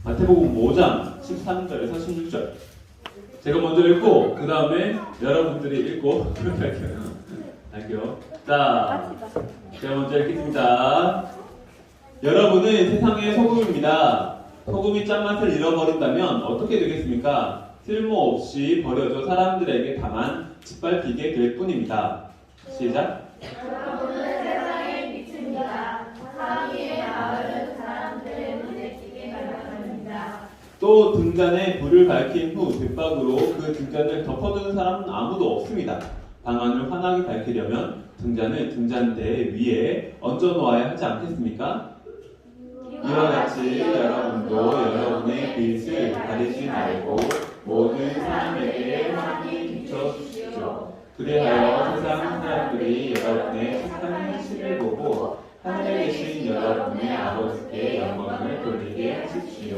마태복음 5장 13절에서 16절. 제가 먼저 읽고 그 다음에 여러분들이 읽고 그렇게 할게요. 자, 제가 먼저 읽겠습니다. 여러분은 세상의 소금입니다. 소금이 짠맛을 잃어버린다면 어떻게 되겠습니까? 쓸모없이 버려져 사람들에게 다만 짓밟히게 될 뿐입니다. 시작. 여러분은 세상의 빛입니다. 사람의 마을은 사람들의 눈에 띄게 밝아갑니다. 또 등잔에 불을 밝힌 후 뒷박으로 그 등잔을 덮어두는 사람은 아무도 없습니다. 방안을 환하게 밝히려면 등잔을 등잔대 위에 얹어 놓아야 하지 않겠습니까? 이와 같이 여러분도 여러분의 빛을 가리지 말고 모든 사람에게 환히 비춰주십시오. 그리하여 세상 사람들이 여러분의 착한 행실을 보고 하늘에 계신 여러분의 아버지께 영광을 돌리게 하십시오.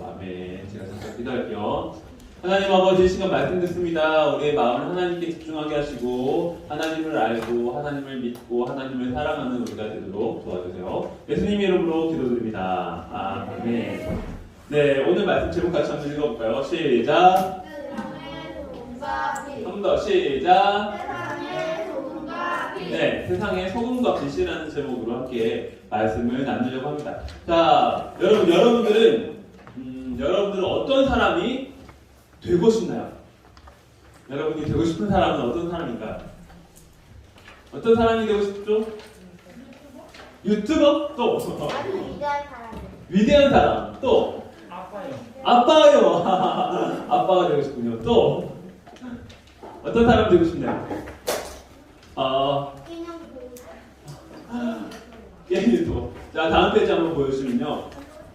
아멘. 제가 잠깐 기도할게요. 하나님 아버지, 이 시간 말씀 듣습니다. 우리의 마음을 하나님께 집중하게 하시고 하나님을 알고 하나님을 믿고 하나님을 사랑하는 우리가 되도록 도와주세요. 예수님 이름으로 기도드립니다. 아멘. 네, 오늘 말씀 제목 같이 한번 읽어볼까요? 시작. 한 번 더 시작. 네, 세상의 소금과 빛이라는 제목으로 함께 말씀을 나누려고 합니다. 자, 여러분들은 어떤 사람이 되고 싶나요? 여러분이 되고 싶은 사람은 어떤 사람인가요? 어떤 사람이 되고 싶죠? 유튜버? 또 아주 위대한 사람. 위대한 사람. 또 아빠요. 아빠가 되고 싶군요. 또 어떤 사람 되고 싶나요? 게임 유튜버. 자, 다음 페이지 한번 보여주시면요.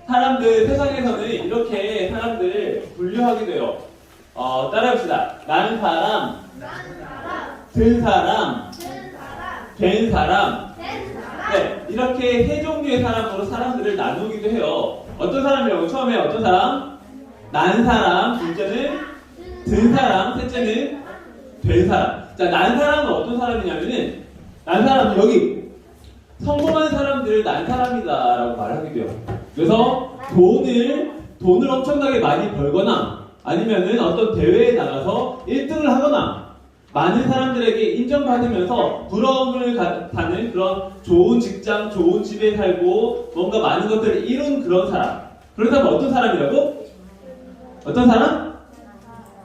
세상에서는 이렇게 사람들을 분류하게 돼요. 따라합시다. 난 사람, 든 사람, 된 사람. 네, 이렇게 세 종류의 사람으로 사람들을 나누기도 해요. 어떤 사람이라고? 처음에 어떤 사람? 난 사람, 둘째는 든 사람, 셋째는 된 사람. 자, 난 사람은 어떤 사람이냐면은, 난 사람은 여기 성공한 사람들을 난 사람이다라고 말하게 돼요. 그래서 돈을 엄청나게 많이 벌거나 아니면은 어떤 대회에 나가서 1등을 하거나 많은 사람들에게 인정받으면서 부러움을 받는 그런 좋은 직장, 좋은 집에 살고 뭔가 많은 것들을 이룬 그런 사람. 그런 사람은 어떤 사람이라고? 어떤 사람?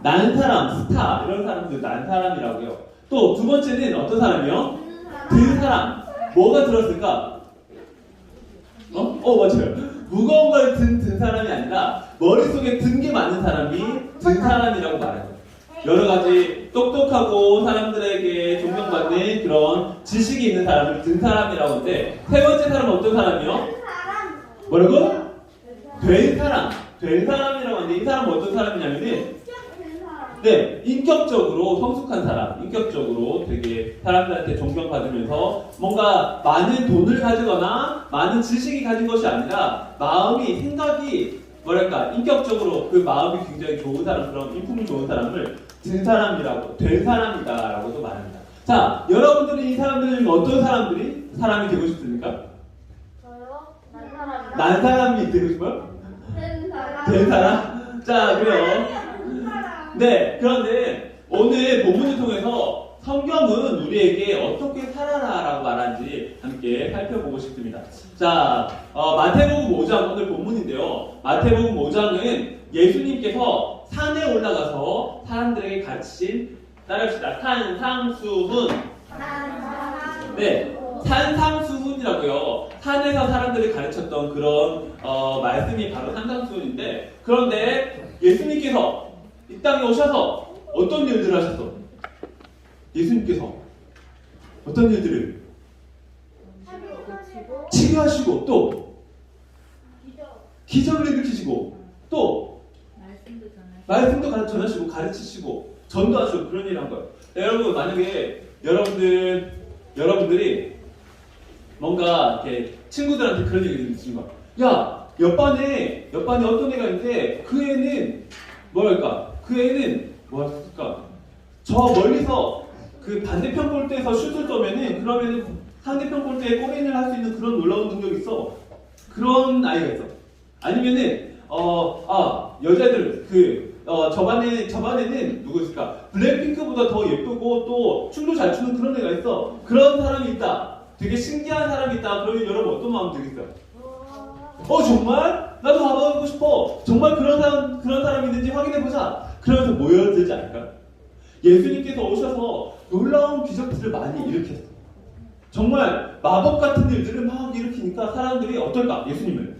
난 사람, 스타 이런 사람들 난 사람이라고 해요. 또 두 번째는 어떤 사람이요? 든 사람. 뭐가 들었을까? 맞아요. 무거운 걸 든 사람이 아니라 머릿속에 든 게 많은 사람이 든 사람이라고 말해요. 여러 가지 똑똑하고 사람들에게 존경받는 그런 지식이 있는 사람을 든 사람이라고 하는데, 세 번째 사람은 어떤 사람이요? 뭐라고? 된 사람. 된 사람이라고 하는데, 이 사람은 어떤 사람이냐면은 네, 인격적으로 성숙한 사람, 인격적으로 되게 사람들한테 존경받으면서 뭔가 많은 돈을 가지거나 많은 지식이 가진 것이 아니라 마음이, 생각이 인격적으로 그 마음이 굉장히 좋은 사람, 그런 인품이 좋은 사람을 된 사람이라고, 된 사람이다라고도 말합니다. 자, 여러분들이 이 사람들은 어떤 사람이 되고 싶습니까? 저요? 난 사람. 난 사람이 되고 싶어요? 된 사람? 자, 그래요. 네, 그런데 오늘 본문을 통해서 성경은 우리에게 어떻게 살아라라고 말하는지 함께 살펴보고 싶습니다. 자, 마태복음 5장 오늘 본문인데요. 마태복음 5장은 예수님께서 산에 올라가서 사람들에게 가르치신, 따라합시다. 산상수훈. 네, 산상수훈이라고요. 산에서 사람들을 가르쳤던 그런 말씀이 바로 산상수훈인데, 그런데 예수님께서 이 땅에 오셔서 어떤 일들을 하셨어? 예수님께서 어떤 일들을? 치료하시고 또 기적을 일으키시고 또 말씀도 전하시고 가르치시고 전도하시고 그런 일을 한 거예요. 여러분, 만약에 여러분들이 뭔가 이렇게 친구들한테 그런 얘기를 듣는 거야. 야, 옆반에 어떤 애가 있는데 그 애는 뭐였을까? 저 멀리서 그 반대편 골대에서 슛을 쏘면은 그러면은 상대편 골대에 골인을 할 수 있는 그런 놀라운 능력이 있어. 그런 아이가 있어. 아니면은 여자들 저반에는 누구 있을까? 블랙핑크보다 더 예쁘고 또 춤도 잘 추는 그런 애가 있어. 그런 사람이 있다. 되게 신기한 사람이 있다. 그러면 여러분 어떤 마음 들겠어요? 정말? 나도 가보고 싶어. 정말 그런 사람이 있는지 확인해보자. 그러면서 모여들지 않을까? 예수님께서 오셔서 놀라운 기적들을 많이 일으켰어. 정말 마법 같은 일들을 막 일으키니까 사람들이 어떨까? 예수님을.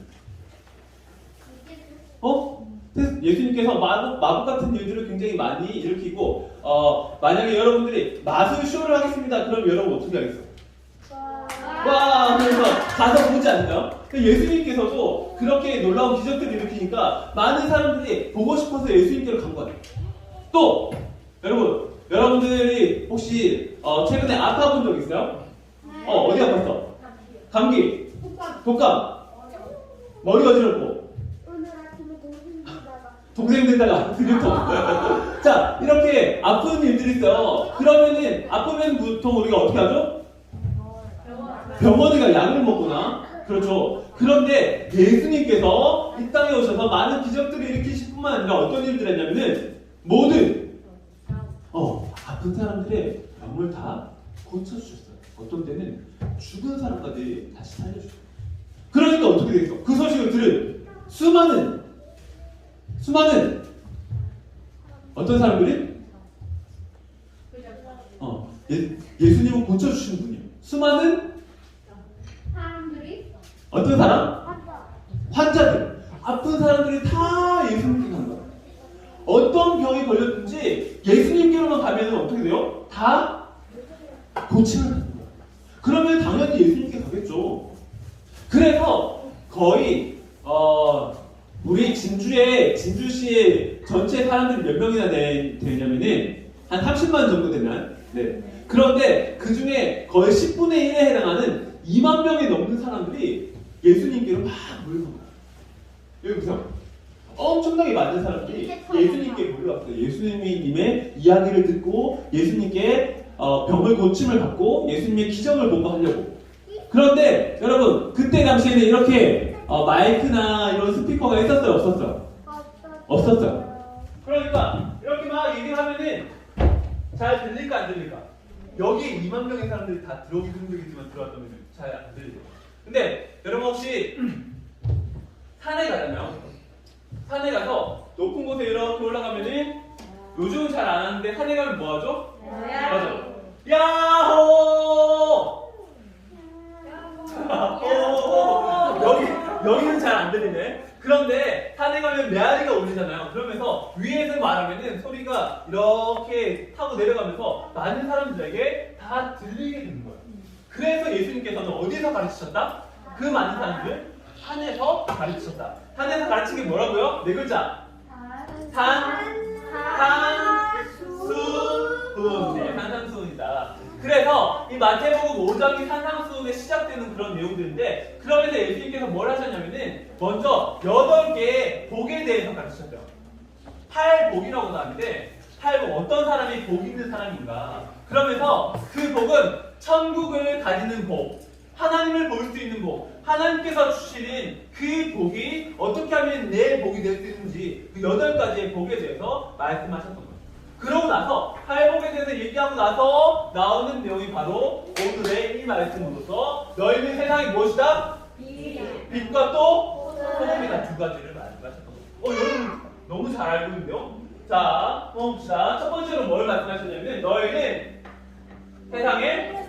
예수님께서 마법 같은 일들을 굉장히 많이 일으키고, 만약에 여러분들이 마술쇼를 하겠습니다. 그럼 여러분 어떻게 하겠어요? 와! 그래서 가서 보지 않나요? 예수님께서도 그렇게 놀라운 기적들을 일으키니까 많은 사람들이 보고 싶어서 예수님께로 간 거예요. 또, 여러분들이 혹시 최근에 아파본 적 있어요? 어디 아팠어? 감기, 독감, 머리 어지럽고, 오늘 아침에 동생 들다가 근육통. 자, 이렇게 아픈 일들이 있어요. 그러면은 아프면 보통 우리가 어떻게 하죠? 병원에 가 약을 먹거나. 그렇죠. 그런데 예수님께서 이 땅에 오셔서 많은 기적들을 일으키실 뿐만 아니라 어떤 일들을 했냐면은 모든 아픈 사람들의 병을 다 고쳐주셨어요. 어떤 때는 죽은 사람까지 다시 살려주셨어요. 그러니까 어떻게 됐어? 그 소식을 들은 수많은 어떤 사람들이 예수님을 고쳐주시는 분이에요. 수많은 사람들이 어떤 사람? 환자들, 아픈 사람들이 다 예수님께 간 거예요. 어떤 병이 걸렸든지 예수님께로만 가면 어떻게 돼요? 다 고침을 받는 거예요. 그러면 당연히 예수님께 가겠죠. 그래서 거의 우리 진주시의 전체 사람들이 몇 명이나 되냐면은 한 30만 정도 되나요? 네. 그런데 그 중에 거의 10분의 1에 해당하는 2만 명이 넘는 사람들이 예수님께로 막 몰려온 거예요. 여기 보세요. 엄청나게 많은 사람들이 예수님께 몰려왔어요. 예수님의 이야기를 듣고 예수님께 병을 고침을 받고 예수님의 기적을 보고 하려고. 그런데 여러분 그때 당시에는 이렇게 마이크나 이런 스피커가 있었어요? 없었어요? 없었어요. 그러니까 이렇게 막 얘기를 하면은 잘 들릴까 안 들릴까? 여기 2만 명의 사람들이 다 들어오기 힘들겠지만 들어왔다면 잘 안 들리죠. 근데 여러분 혹시 산에 가서 높은 곳에 이렇게 올라가면은 요즘은 잘 안 하는데 산에 가면 뭐 하죠? 맞아. 야호! 여기는 잘 안 들리네. 그런데 산에 가면 메아리가 울리잖아요. 그러면서 위에서 말하면은 소리가 이렇게 타고 내려가면서 많은 사람들에게 다 들리게 되는 거예요. 그래서 예수님께서는 어디서 가르치셨다? 그 많은 사람들 산에서 가르치셨다. 산에서 가르친 게 뭐라고요? 네 글자. 산상수훈. 네, 산상수훈이다. 그래서 이 마태복음 5장이 산상수훈에 시작되는 그런 내용들인데, 그러면서 예수님께서 뭘 하셨냐면은 먼저 8개의 복에 대해서 가르치셨죠. 8복이라고 하는데, 8복, 어떤 사람이 복 있는 사람인가. 그러면서 그 복은 천국을 가지는 복, 하나님을 볼 수 있는 복, 하나님께서 주시는 그 복이 어떻게 하면 내 복이 될 수 있는지 그 8가지의 복에 대해서 말씀하셨던 거예요. 그러고 나서 8복에 대해서 얘기하고 나서 나오는 내용이 바로 오늘의 이 말씀으로서 너희는 세상이 무엇이다? 빛과 또 소금이다. 2가지를 말씀하셨던 거예요. 여러분 너무 잘 알고 있는데요? 자, 봅시다. 첫 번째로 뭘 말씀하셨냐면 너희는 세상의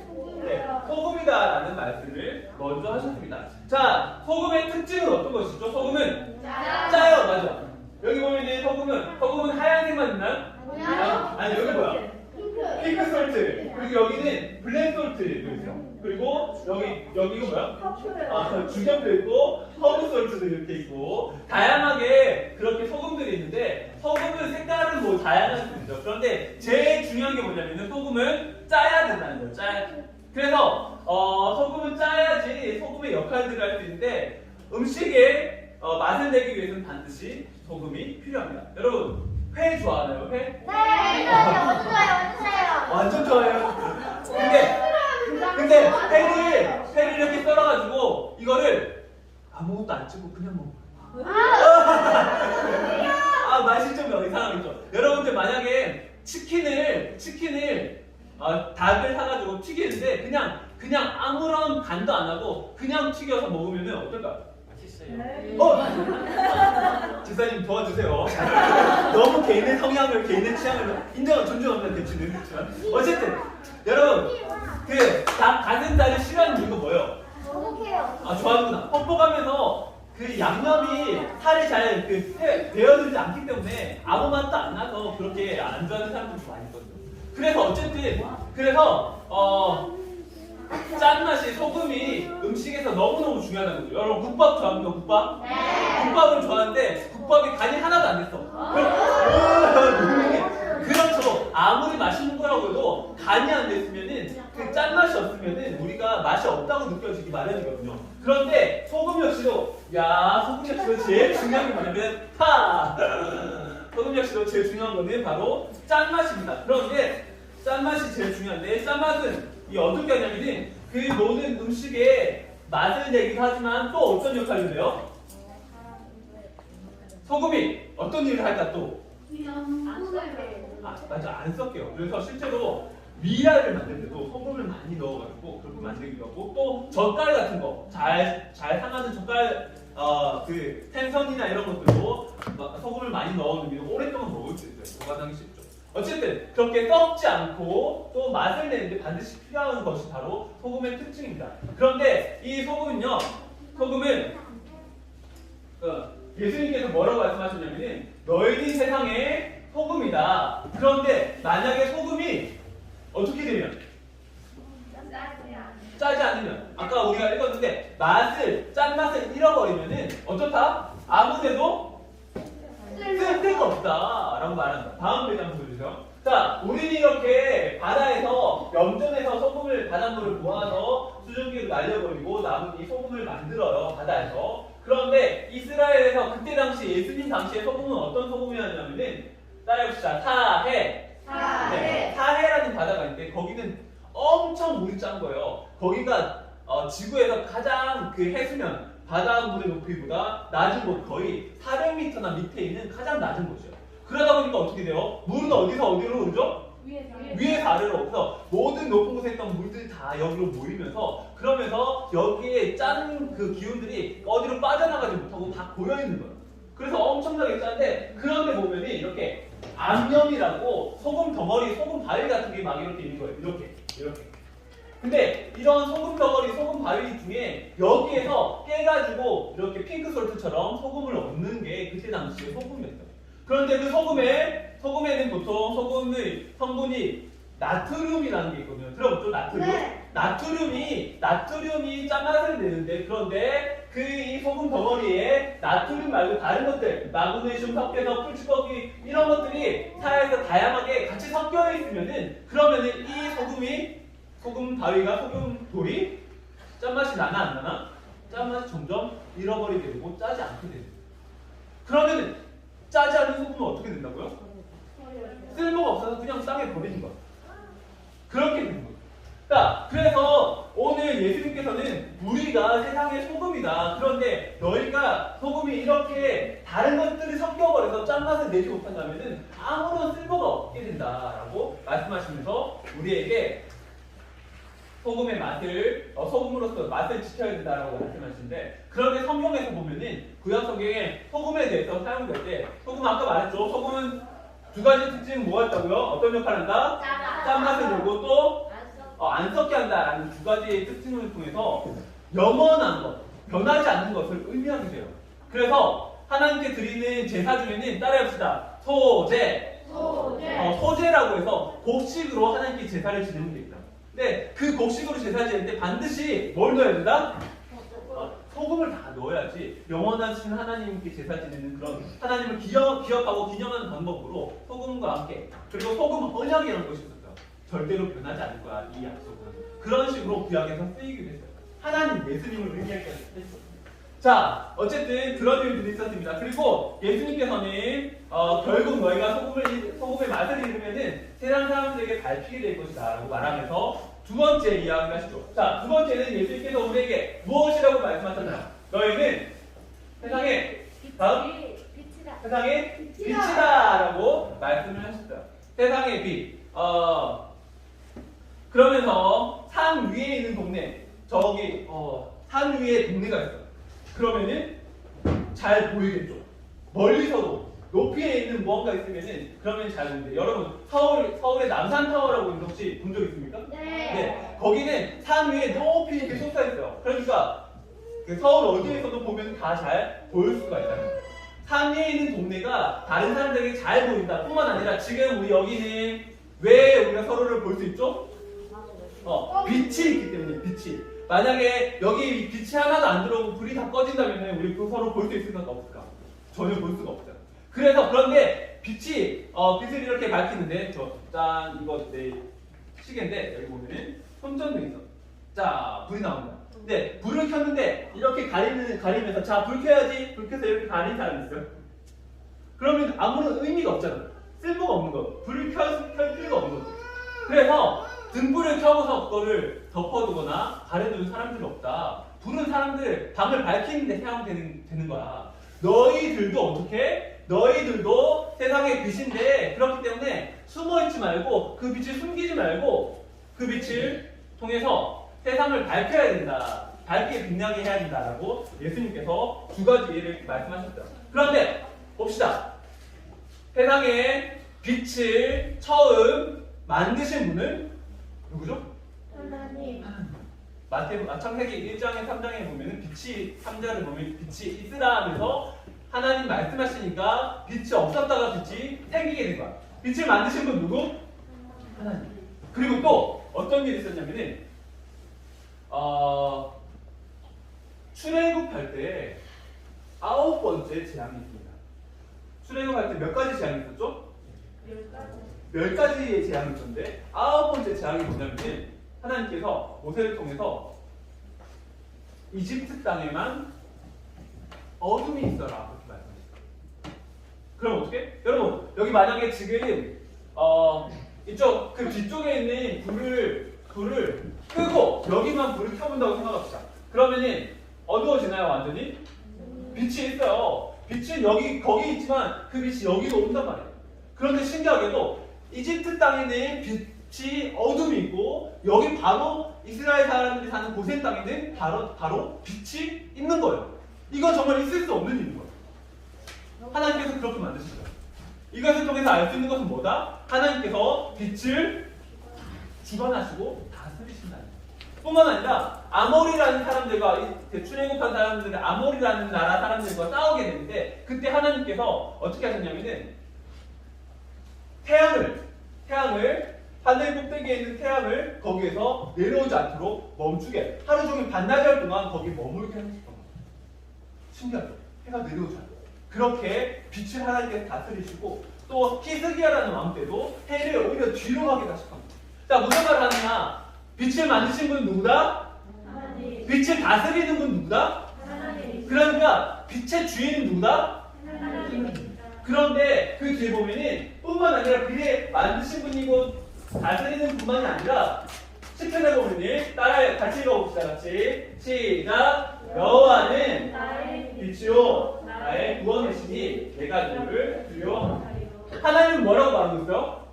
소금이다라는 말씀을 먼저 하셨습니다. 자, 소금의 특징은 어떤 것이죠? 소금은 짜요. 맞아. 여기 보면 소금은 하얀색만 있나요? 아니 여기 뭐야? 핑크 솔트. 그리고 여기는 블랙 솔트도 있어요. 그리고 여기가 뭐야? 주경도 있고 허브 솔트도 이렇게 있고 다양하게 그렇게 소금들이 있는데 소금은 색깔은 뭐 다양할 수 있죠. 그런데 제일 중요한 게 뭐냐면은 소금은 짜야 된다는 거예요. 짜야. 그래서 소금은 짜야지 소금의 역할들을 할 수 있는데 음식에 맛을 내기 위해서는 반드시 소금이 필요합니다. 여러분 회 좋아하나요? 회? 네, 너무 좋아요. 완전 좋아해요. 근데 회를 이렇게 썰어가지고 이거를 아무것도 안 찍고 그냥 먹어요. 해장식이어서 먹으면 어떨까요? 맛있어요. 집사님 도와주세요. 너무 개인의 성향을, 개인의 취향을 인정은 존중합니다. 대치는 그렇지만 어쨌든 여러분 그 가슴살을 싫어하는 이유가 뭐예요? 행복해요. 아 좋아하는구나. 뻑뻑하면서 그 양념이 살에 잘 배어들지 않기 때문에 아무 맛도 안 나서 그렇게 안 좋아하는 사람들도 많이 있거든요. 그래서 어쨌든 짠맛이 소금이 음식에서 너무너무 중요하다는 거죠. 여러분 국밥 좋아합니까? 국밥? 네. 국밥을 좋아하는데 국밥이 간이 하나도 안 됐어. 그렇죠. 아무리 맛있는 거라고 해도 간이 안 됐으면은 그 짠맛이 없으면은 우리가 맛이 없다고 느껴지기 마련이거든요. 그런데 소금 역시도 제일 중요한 게 뭐냐면 소금 역시도 제일 중요한 거는 바로 짠맛입니다. 그런데 짠맛이 제일 중요한데 짠맛은 이 어떻게 하냐면은 그 모든 음식의 맛을 내기도 하지만 또 어떤 역할을 해요? 소금이 어떤 일을 할까 또? 맞아, 안 섞여요. 그래서 실제로 미라를 만들 때도 소금을 많이 넣어가지고 그렇게 만들기도 하고 또 젓갈 같은 거 잘 상하는 젓갈 그 생선이나 이런 것들도 소금을 많이 넣어놓으면 오랫동안 먹을 수 있어요. 보관하기 쉽죠. 어쨌든 그렇게 썩지 않고 또 맛을 내는데 반드시 필요한 것이 바로 소금의 특징입니다. 그런데 이 소금은요, 예수님께서 뭐라고 말씀하셨냐면은 너희들이 세상의 소금이다. 그런데 만약에 소금이 어떻게 되면 짜지 않으면 아까 우리가 읽었는데 짠맛을 잃어버리면은 어떻다? 아무데도 쓸데가 없다라고 말한다. 다음 페이지 한번 보여주세요. 자, 우리는 이렇게 바다에서 염전에서 소금을 바닷물을 모아서 수증기로 날려버리고 남은 이 소금을 만들어요. 바다에서. 그런데 이스라엘에서 그때 당시 예수님 당시에 소금은 어떤 소금이었냐면은 따라해봅시다. 사해라는 바다가 있는데 거기는 엄청 물이 짠 거예요. 거기가 지구에서 가장 그 해수면 바닷물의 높이보다 낮은 곳 거의 400m나 밑에 있는 가장 낮은 곳이에요. 그러다 보니까 어떻게 돼요? 물은 어디서 어디로 오르죠? 위에서 아래로 오면서 모든 높은 곳에 있던 물들이 다 여기로 모이면서 그러면서 여기에 짠 그 기운들이 어디로 빠져나가지 못하고 다 고여있는 거예요. 그래서 엄청나게 짠데 그런데 보면은 이렇게 암염이라고 소금 덩어리, 소금 바위 같은 게 막 이렇게 있는 거예요. 이렇게. 근데 이런 소금 덩어리, 소금 바위 중에 여기에서 깨가지고 이렇게 핑크솔트처럼 소금을 얻는 게 그때 당시의 소금이었어요. 그런데 그 소금에는 보통 소금의 성분이 나트륨이라는 게 있거든요. 들어봤죠? 나트륨? 네. 나트륨이 짠맛을 내는데 그런데 이 소금 덩어리에 나트륨 말고 다른 것들, 마그네슘 섞여서 풀주걱이 이런 것들이 사회에서 다양하게 같이 섞여 있으면은 그러면은 이 소금 바위가 소금 돌이 짠맛이 나나 안 나나? 짠맛이 점점 잃어버리게 되고 짜지 않게 되죠. 그러면 짜지 않은 소금은 어떻게 된다고요? 쓸모가 없어서 그냥 땅에 버리는 거야. 그렇게 되는 거예요. 자, 그래서 오늘 예수님께서는 우리가 세상의 소금이다. 그런데 너희가 소금이 이렇게 다른 것들이 섞여버려서 짠맛을 내지 못한다면 아무런 쓸모가 없게 된다라고 말씀하시면서 우리에게 소금의 맛을, 소금으로서 맛을 지켜야 된다라고 말씀하시는데, 그런데 성경에서 보면은 구약 성경에 소금에 대해서 사용될 때, 소금 아까 말했죠. 소금은 두 가지 특징은 뭐였다고요? 어떤 역할을 한다? 짠맛을 내고 또 안 섞게 한다라는 두 가지의 특징을 통해서 영원한 것, 변하지 않는 것을 의미하게 돼요. 그래서 하나님께 드리는 제사 중에는 따라해봅시다. 소제라고 해서 곡식으로 하나님께 제사를 지내는 게 있다. 근데 그 곡식으로 제사 지낼 때 반드시 뭘 넣어야 된다? 소금을 다 넣어야지 영원하신 하나님께 제사 지내는 그런 하나님을 기억하고 기념하는 방법으로 소금과 함께, 그리고 소금 언약이라는 것이 있었어요. 절대로 변하지 않을 거야, 이 약속은. 그런 식으로 구약에서 쓰이기도 했어요. 하나님, 예수님을 의미하게 했어요. 자, 어쨌든 그런 일들이 있었습니다. 그리고 예수님께서는 결국 너희가 소금의 맛을 잃으면은 세상 사람들에게 밟히게 될 것이다 라고 말하면서 두 번째 이야기를 하시죠. 자, 두 번째는 예수님께서 우리에게 무엇이라고 말씀하셨나요? 너희는 세상의 빛이다 라고 말씀을 하셨어요. 세상의 빛. 그러면서 산 위에 있는 동네, 저기 산 위에 동네가 있어. 그러면은 잘 보이겠죠. 멀리서도 높이에 있는 무언가 있으면은 그러면 잘 보이는데 여러분 서울의 남산타워라고 있는 혹시 본 적 있습니까? 네. 거기는 산 위에 높이 이렇게 솟아 있어요. 그러니까 그 서울 어디에서도 보면 다 잘 보일 수가 있다는 거예요. 산 위에 있는 동네가 다른 사람들에게 잘 보인다 뿐만 아니라 지금 우리 여기는 왜 우리가 서로를 볼 수 있죠? 빛이 있기 때문에 빛이. 만약에 여기 빛이 하나도 안 들어오고 불이 다 꺼진다면 우리 그 서로 볼 수 있을까 없을까? 전혀 볼 수가 없잖아. 그래서 그런데 빛이 빛을 이렇게 밝히는데 짠 이거 내 시계인데 여기 보면은 손전등이 있어. 자 불이 나온다. 근데 불을 켰는데 이렇게 가리면서 자 불 켜야지 불 켜서 이렇게 가리는 사람이 있어요. 그러면 아무런 의미가 없잖아. 쓸모가 없는 거. 불을 켤 필요가 없는 거죠. 그래서 등불을 켜고서 그거를 덮어두거나 가려두는 사람들이 없다. 불은 사람들 방을 밝히는데 사용되는 거야. 너희들도 어떻게? 너희들도 세상의 빛인데 그렇기 때문에 숨어있지 말고 그 빛을 숨기지 말고 그 빛을 통해서 세상을 밝혀야 된다. 밝게 빛나게 해야 된다라고 예수님께서 두 가지 예를 말씀하셨죠. 그런데 봅시다. 세상에 빛을 처음 만드신 분은 누구죠? 하나님. 창세기 1장에 3장에 보면은 빛이 3장을 보면 빛이 있으라 하면서 하나님 말씀하시니까 빛이 없었다가 빛이 생기게 된 거야. 빛을 만드신 분 누구? 하나님. 그리고 또 어떤 일이 있었냐면은 출애굽할 때 9번째 재앙이 있습니다. 출애굽할 때 몇 가지 재앙이 있었죠? 10가지의 재앙이 있었는데 9번째 재앙이 뭐냐면 하나님께서 모세를 통해서 이집트 땅에만 어둠이 있어라 그렇게 말씀하셨어요. 그럼 어떻게? 여러분 여기 만약에 지금 이쪽 그 뒤쪽에 있는 불을 끄고 여기만 불을 켜본다고 생각합시다. 그러면은 어두워지나요 완전히? 빛이 있어요. 빛은 거기 있지만 그 빛이 여기로 온단 말이에요. 그런데 신기하게도 이집트 땅에는 빛이 어둠이 있고 여기 바로 이스라엘 사람들이 사는 고센 땅에는 바로 빛이 있는 거예요. 이건 정말 있을 수 없는 일인 거예요. 하나님께서 그렇게 만드신 거예요. 이것을 통해서 알 수 있는 것은 뭐다? 하나님께서 빛을 주관하시고 다스리신다는 거예요. 뿐만 아니라 아모리라는 사람들과 출애굽한 사람들은 아모리라는 나라 사람들과 싸우게 되는데 그때 하나님께서 어떻게 하셨냐면은 태양을 하늘 꼭대기에 있는 태양을 거기에서 내려오지 않도록 멈추게 하루 종일 반나절 동안 거기 머물게 하셨던 거예요. 신기하죠? 해가 내려오지 않아요. 그렇게 빛을 하나님께서 다스리시고 또 히스기야라는 왕 때도 해를 오히려 뒤로 가게 하셨던 거예요. 자 무슨 말을 하느냐? 빛을 만드신 분은 누구다? 하나님. 빛을 다스리는 분은 누구다? 하나님. 그러니까 빛의 주인은 누구다? 하나님. 그런데 그 뒤에 보면은 뿐만 아니라 그게 만드신 분이고 다스리는 분만이 아니라 10편에 보면은 같이 읽어봅시다. 같이 시작. 여호와는 나의 빛이요 나의 구원이시니 내가 누구를 두려워하노라. 하나님은 뭐라고 말하고 있어요?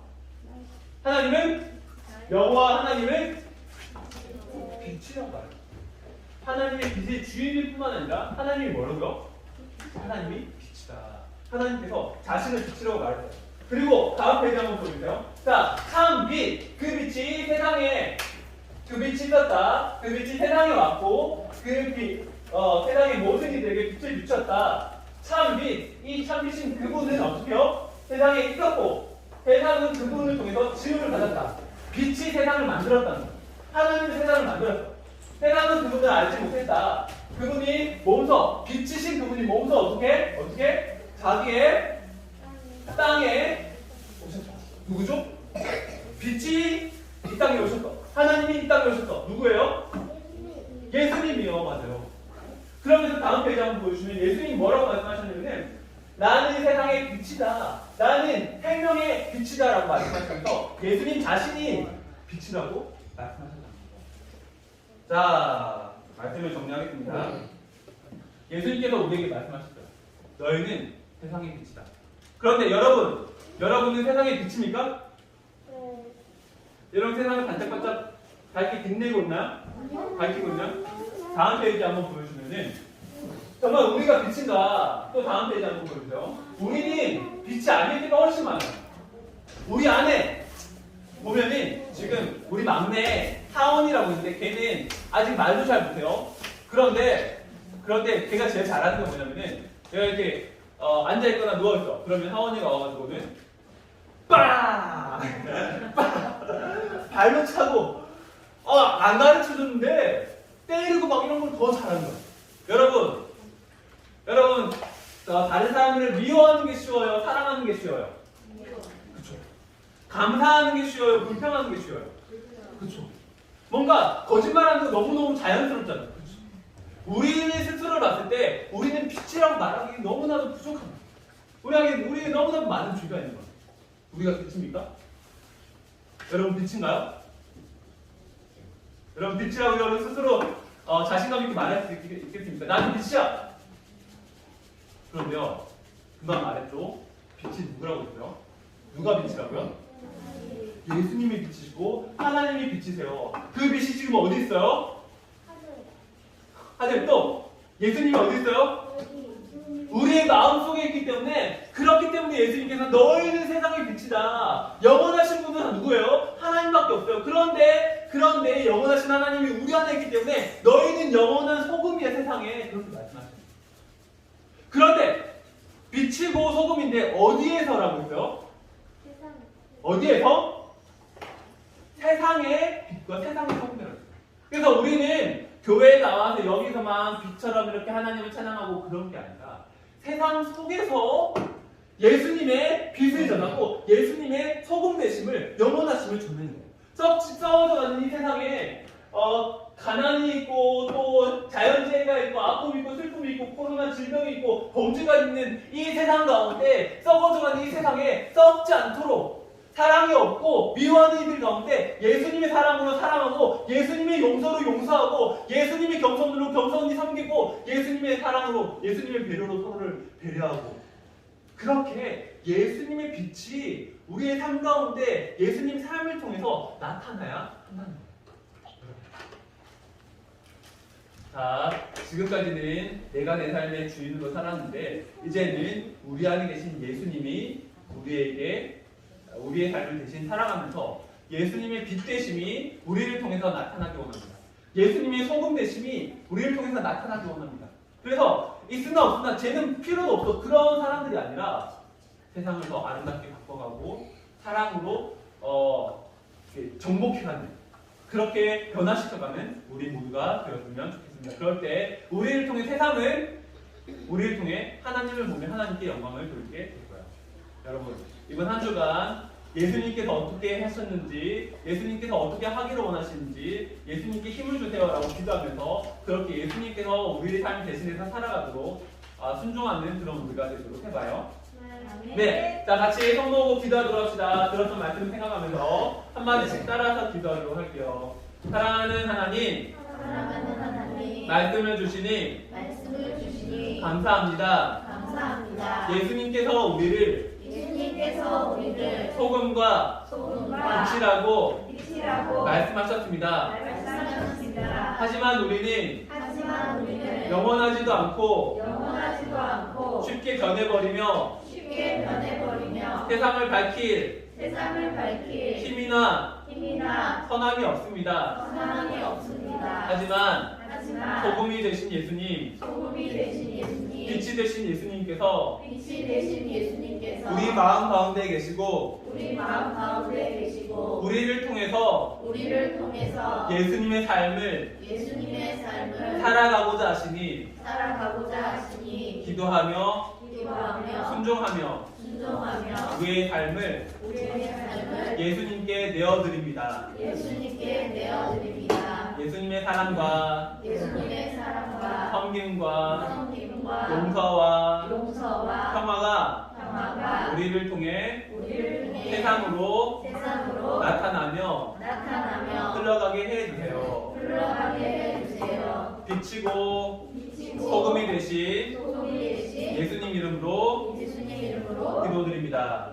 하나님은 여호와 하나님은 빛이라고 말해요. 하나님의 빛의 주인일 뿐만 아니라 하나님이 뭐라고요? 하나님이 빛이다. 하나님께서 자신을 빛이라고 말했어요. 그리고 다음 페이지 한번 보여주세요. 자, 참 빛. 그 빛이 세상에 그 빛이 있었다. 그 빛이 세상에 왔고 그 빛, 세상의 모든 이들에게 빛을 비췄다. 참 빛. 이 참 빛인 그분은 어떻게요? 세상에 있었고 세상은 그분을 통해서 지음을 받았다. 빛이 세상을 만들었다는 거예요. 하나님은 세상을 만들었어. 세상은 그분을 알지 못했다. 그분이 몸소 빛이신 그분이 몸소 어떻게 자기의 땅에 오셨다. 누구죠? 빛이 이 땅에 오셨어. 하나님이 이 땅에 오셨어. 누구예요? 예수님이요. 맞아요. 그러면서 다음 페이지 한번 보여주시면 예수님이 뭐라고 말씀하셨냐면 나는 세상의 빛이다. 나는 생명의 빛이다 라고 말씀하시면서 예수님 자신이 빛이라고 말씀하셨다. 자, 말씀을 정리하겠습니다. 예수님께서 우리에게 말씀하셨어요. 너희는 세상의 빛이다. 그런데 여러분은 세상의 빛입니까? 여러분 세상을 반짝반짝 밝게 빛내고 있나요? 밝히고 있나요? 다음 페이지 한번 보여주면은 정말 우리가 빛인가? 또 다음 페이지 한번 보여주세요. 우리는 빛이 아닐 때가 훨씬 많아요. 우리 안에 보면은 지금 우리 막내 하원이라고 있는데 걔는 아직 말도 잘 못해요. 그런데 걔가 제일 잘하는 게 뭐냐면은 얘가 이렇게 앉아있거나 누워있어. 그러면 하원이가 와가지고는 빵! 발로 차고 안 가르쳐줬는데 때리고 막 이런 걸 더 잘하는 거예요. 여러분 다른 사람들을 미워하는 게 쉬워요? 사랑하는 게 쉬워요? 그쵸. 감사하는 게 쉬워요? 불평하는 게 쉬워요? 그쵸. 뭔가 거짓말하는 거 너무너무 자연스럽잖아요. 그쵸. 우리는 스스로 봤을 때 우리는 빛이라고 말하기 너무나도 부족합니다. 우리에게 너무나도 많은 죄가 있는 거예요. 우리가 빛입니까? 여러분 빛인가요? 여러분 빛이라고 여러분 스스로 자신감 있게 말할 수 있겠습니까? 나는 빛이야! 그런데요, 금방 말했죠? 빛이 누구라고 했어요? 누가 빛이라고요? 예수님이 빛이시고 하나님이 빛이세요. 그 빛이 지금 어디 있어요? 하늘. 또 예수님이 어디 있어요? 우리의 마음속에 있기 때문에, 그렇기 때문에 예수님께서 너희는 세상의 빛이다. 영원하신 분은 다 누구예요? 하나님밖에 없어요. 그런데 영원하신 하나님이 우리 안에 있기 때문에 너희는 영원한 소금이야 세상에. 그렇게 말씀하십니다. 그런데 빛이고 소금인데 어디에서라고 했어요? 어디에서? 세상의 빛과 세상의 소금이라고 했어요. 그래서 우리는 교회에 나와서 여기서만 빛처럼 이렇게 하나님을 찬양하고 그런 게 아니라 세상 속에서 예수님의 빛을 전하고 예수님의 소금 되심을, 영원하심을 전하는 거예요. 썩어져 가는 이 세상에 가난이 있고 또 자연재해가 있고 아픔이 있고 슬픔이 있고 코로나 질병이 있고 범죄가 있는 이 세상 가운데, 썩어져 가는 이 세상에 썩지 않도록 사랑이 없고 미워하는 이들 가운데 예수님의 사랑으로 사랑하고 예수님의 용서로 용서하고 예수님의 겸손으로 겸손히 섬기고 예수님의 사랑으로, 예수님의 배려로 서로를 배려하고, 그렇게 예수님의 빛이 우리의 삶 가운데 예수님의 삶을 통해서 나타나야 한다는 거예요. 자, 지금까지는 내가 내 삶의 주인으로 살았는데 이제는 우리 안에 계신 예수님이 우리의 삶을 대신 살아가면서 예수님의 빛 되심이 우리를 통해서 나타나기 원합니다. 예수님의 소금 되심이 우리를 통해서 나타나기 원합니다. 그래서 있으나 없으나 쟤는 필요도 없어, 그런 사람들이 아니라 세상을 더 아름답게 바꿔가고 사랑으로 정복해가는, 그렇게 변화시켜가는 우리 모두가 되었으면 좋겠습니다. 그럴 때 우리를 통해 하나님을 보며 하나님께 영광을 돌리게 될 거예요. 여러분, 이번 한 주간 예수님께서 어떻게 하셨는지, 예수님께서 어떻게 하기를 원하시는지, 예수님께 힘을 주세요라고 기도하면서 그렇게 예수님께서 우리의 삶 대신해서 살아가도록 순종하는 그런 우리가 되도록 해봐요. 네, 자 같이 손 모으고 기도하도록 합시다. 들었던 말씀 생각하면서 한마디씩 따라서 기도하도록 할게요. 사랑하는 하나님, 말씀을 주시니 감사합니다. 예수님께서 우리를 소금과 빛이라고 말씀하셨습니다. 하지만 우리는 영원하지도 않고 쉽게 변해버리며 세상을 밝힐 힘이나 선함이 없습니다. 하지만 소금이 되신 예수님, 빛이 되신 예수님께서 우리 마음 가운데 계시고 우리를 통해서 예수님의 삶을 살아가고자 하시니 기도하며 순종하며 우리의 삶을 예수님께 내어드립니다. 예수님의 사랑과 섬김과 용서와 평화가 우리를 통해 세상으로 나타나며 흘러가게 해주세요. 빛이고 소금이 되신 예수님 이름으로 기도드립니다.